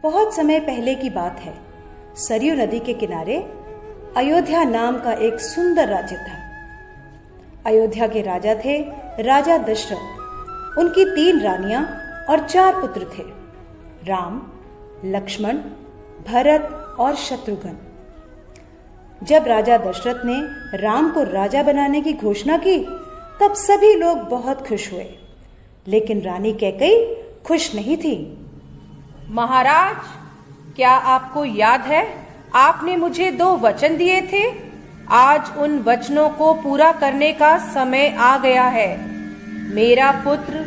बहुत समय पहले की बात है। सरयू नदी के किनारे अयोध्या नाम का एक सुंदर राज्य था। अयोध्या के राजा थे राजा दशरथ। उनकी 3 रानियां और 4 पुत्र थे, राम, लक्ष्मण, भरत और शत्रुघ्न। जब राजा दशरथ ने राम को राजा बनाने की घोषणा की, तब सभी लोग बहुत खुश हुए, लेकिन रानी कैकेयी खुश नहीं थी। महाराज, क्या आपको याद है आपने मुझे 2 वचन दिए थे? आज उन वचनों को पूरा करने का समय आ गया है। मेरा पुत्र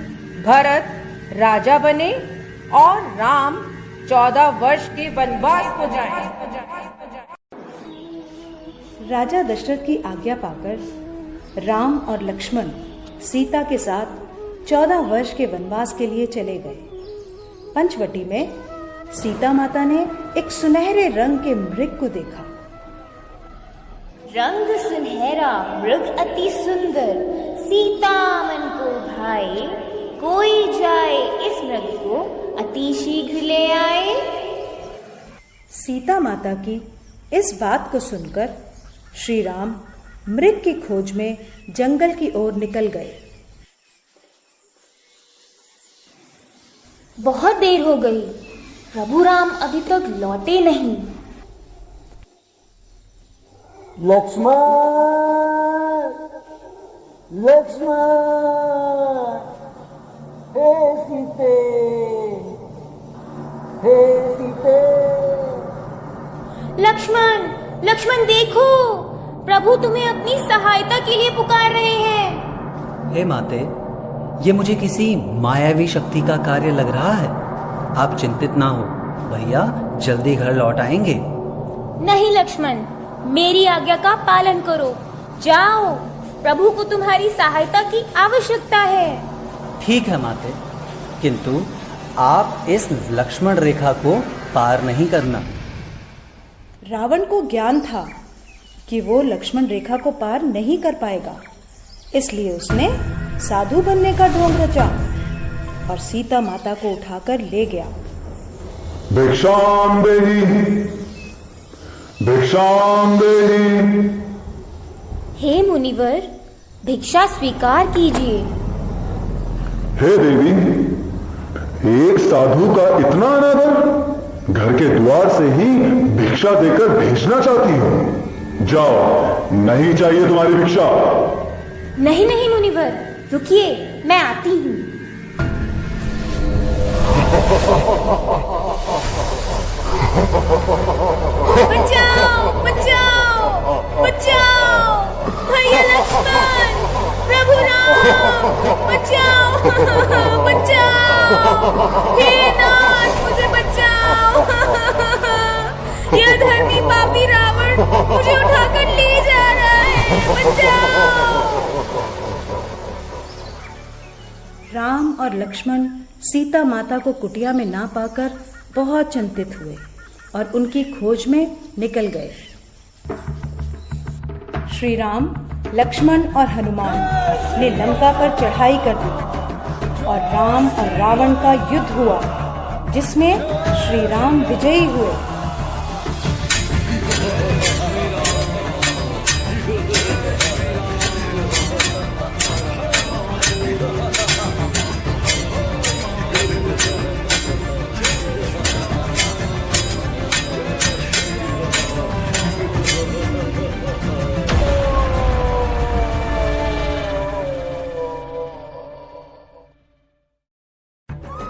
भरत राजा बने और राम 14 वर्ष के वनवास को जाए। राजा दशरथ की आज्ञा पाकर राम और लक्ष्मण सीता के साथ 14 वर्ष के वनवास के लिए चले गए। पंचवटी में सीता माता ने एक सुनहरे रंग के मृग को देखा। रंग सुनहरा, मृग अति सुंदर, सीता मन को भाए, कोई जाए इस मृग को अति शीघ्र ले आए। सीता माता की इस बात को सुनकर श्री राम मृग की खोज में जंगल की ओर निकल गए। बहुत देर हो गई, प्रभु राम अभी तक लौटे नहीं। लक्ष्मण, लक्ष्मण, हे सीते, हे सीते। लक्ष्मण, लक्ष्मण देखो, प्रभु तुम्हें अपनी सहायता के लिए पुकार रहे हैं। हे माते, ये मुझे किसी मायावी शक्ति का कार्य लग रहा है। आप चिंतित ना हो, भैया जल्दी घर लौट आएंगे। नहीं लक्ष्मण, मेरी आज्ञा का पालन करो। जाओ, प्रभु को तुम्हारी सहायता की आवश्यकता है। ठीक है माते, किंतु आप इस लक्ष्मण रेखा को पार नहीं करना। रावण को ज्ञान था कि वो लक्ष्मण रेखा को पार नहीं कर पाएगा, इसलिए उसने साधु बनने का ढोंग रचा और सीता माता को उठाकर ले गया। भिक्षाम देहि, भिक्षाम देहि। हे मुनिवर, भिक्षा स्वीकार कीजिए। हे देवी, एक साधु का इतना अनादर, घर के द्वार से ही भिक्षा देकर भेजना चाहती हो। जाओ, नहीं चाहिए तुम्हारी भिक्षा। नहीं नहीं मुनिवर, रुकिए, मैं आती हूँ। बचाओ, बचाओ, बचाओ, भैया लक्ष्मण, प्रभु राम, बचाओ, बचाओ, हे नाथ, मुझे बचाओ। यह धर्मी पापी रावण मुझे उठाकर ले जा रहा है, बचाओ। राम और लक्ष्मण सीता माता को कुटिया में ना पाकर बहुत चिंतित हुए और उनकी खोज में निकल गए। श्री राम, लक्ष्मण और हनुमान ने लंका पर चढ़ाई कर दी और राम और रावण का युद्ध हुआ, जिसमें श्री राम विजयी हुए।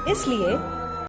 इसलिए